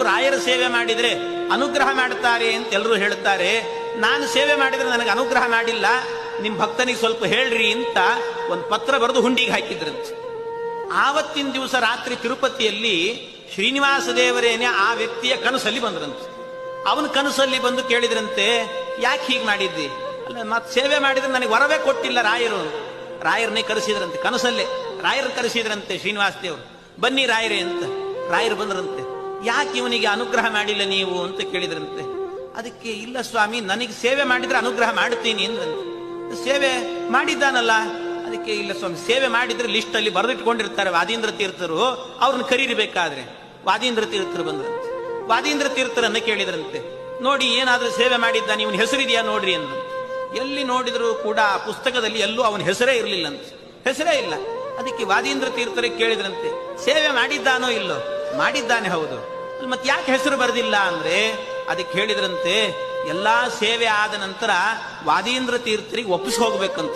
ರಾಯರ ಸೇವೆ ಮಾಡಿದ್ರೆ ಅನುಗ್ರಹ ಮಾಡ್ತಾರೆ ಅಂತ ಎಲ್ಲರೂ ಹೇಳ್ತಾರೆ. ನಾನು ಸೇವೆ ಮಾಡಿದ್ರೆ ನನಗೆ ಅನುಗ್ರಹ ಮಾಡಿಲ್ಲ, ನಿಮ್ ಭಕ್ತನಿಗೆ ಸ್ವಲ್ಪ ಹೇಳ್ರಿ ಅಂತ ಒಂದು ಪತ್ರ ಬರೆದು ಹುಂಡಿಗೆ ಹಾಕಿದ್ರಂತೆ. ಆವತ್ತಿನ ದಿವಸ ರಾತ್ರಿ ತಿರುಪತಿಯಲ್ಲಿ ಶ್ರೀನಿವಾಸ ದೇವರೇನೆ ಆ ವ್ಯಕ್ತಿಯ ಕನಸಲ್ಲಿ ಬಂದ್ರಂತೆ. ಅವನ ಕನಸಲ್ಲಿ ಬಂದು ಕೇಳಿದ್ರಂತೆ, ಯಾಕೆ ಹೀಗೆ ಮಾಡಿದ್ದಿ? ಅಲ್ಲ, ಮತ್ತೆ ಸೇವೆ ಮಾಡಿದ್ರೆ ನನಗೆ ವರವೇ ಕೊಟ್ಟಿಲ್ಲ ರಾಯರು. ರಾಯರನ್ನೇ ಕರೆಸಿದ್ರಂತೆ ಕನಸಲ್ಲೇ. ರಾಯರು ಕರೆಸಿದ್ರಂತೆ ಶ್ರೀನಿವಾಸ ದೇವರು, ಬನ್ನಿ ರಾಯರೇ ಅಂತ. ರಾಯರು ಬಂದ್ರಂತೆ. ಯಾಕೆ ಇವನಿಗೆ ಅನುಗ್ರಹ ಮಾಡಿಲ್ಲ ನೀವು ಅಂತ ಕೇಳಿದ್ರಂತೆ. ಅದಕ್ಕೆ ಇಲ್ಲ ಸ್ವಾಮಿ, ನನಗೆ ಸೇವೆ ಮಾಡಿದ್ರೆ ಅನುಗ್ರಹ ಮಾಡ್ತೀನಿ ಅಂದ್ರಂತೆ. ಸೇವೆ ಮಾಡಿದ್ದಾನಲ್ಲ, ಅದಕ್ಕೆ ಇಲ್ಲ ಸ್ವಾಮಿ, ಸೇವೆ ಮಾಡಿದ್ರೆ ಲಿಸ್ಟ್ ಅಲ್ಲಿ ಬರೆದಿಟ್ಕೊಂಡಿರ್ತಾರೆ ವಾದೀಂದ್ರ ತೀರ್ಥರು, ಅವ್ರನ್ನ ಕರೀಬೇಕಾದ್ರೆ. ವಾದೀಂದ್ರ ತೀರ್ಥರು ಬಂದ್ರಂತೆ. ವಾದೀಂದ್ರ ತೀರ್ಥರನ್ನ ಕೇಳಿದ್ರಂತೆ, ನೋಡಿ ಏನಾದ್ರೂ ಸೇವೆ ಮಾಡಿದ್ದಾನೆ, ಇವನ ಹೆಸರಿದೆಯಾ ನೋಡ್ರಿ ಅಂದ್ರು. ಎಲ್ಲಿ ನೋಡಿದ್ರು ಕೂಡ ಆ ಪುಸ್ತಕದಲ್ಲಿ ಎಲ್ಲೂ ಅವನ ಹೆಸರೇ ಇರಲಿಲ್ಲಂತೆ, ಹೆಸರೇ ಇಲ್ಲ. ಅದಕ್ಕೆ ವಾದೀಂದ್ರ ತೀರ್ಥರೇ ಕೇಳಿದ್ರಂತೆ, ಸೇವೆ ಮಾಡಿದ್ದಾನೋ ಇಲ್ಲೋ? ಮಾಡಿದ್ದಾನೆ, ಹೌದು. ಮತ್ತೆ ಯಾಕೆ ಹೆಸರು ಬರೆದಿಲ್ಲ ಅಂದ್ರೆ, ಅದಕ್ಕೆ ಹೇಳಿದ್ರಂತೆ, ಎಲ್ಲಾ ಸೇವೆ ಆದ ನಂತರ ವಾದೀಂದ್ರ ತೀರ್ಥರಿಗೆ ಒಪ್ಪಿಸಿ ಹೋಗ್ಬೇಕಂತ.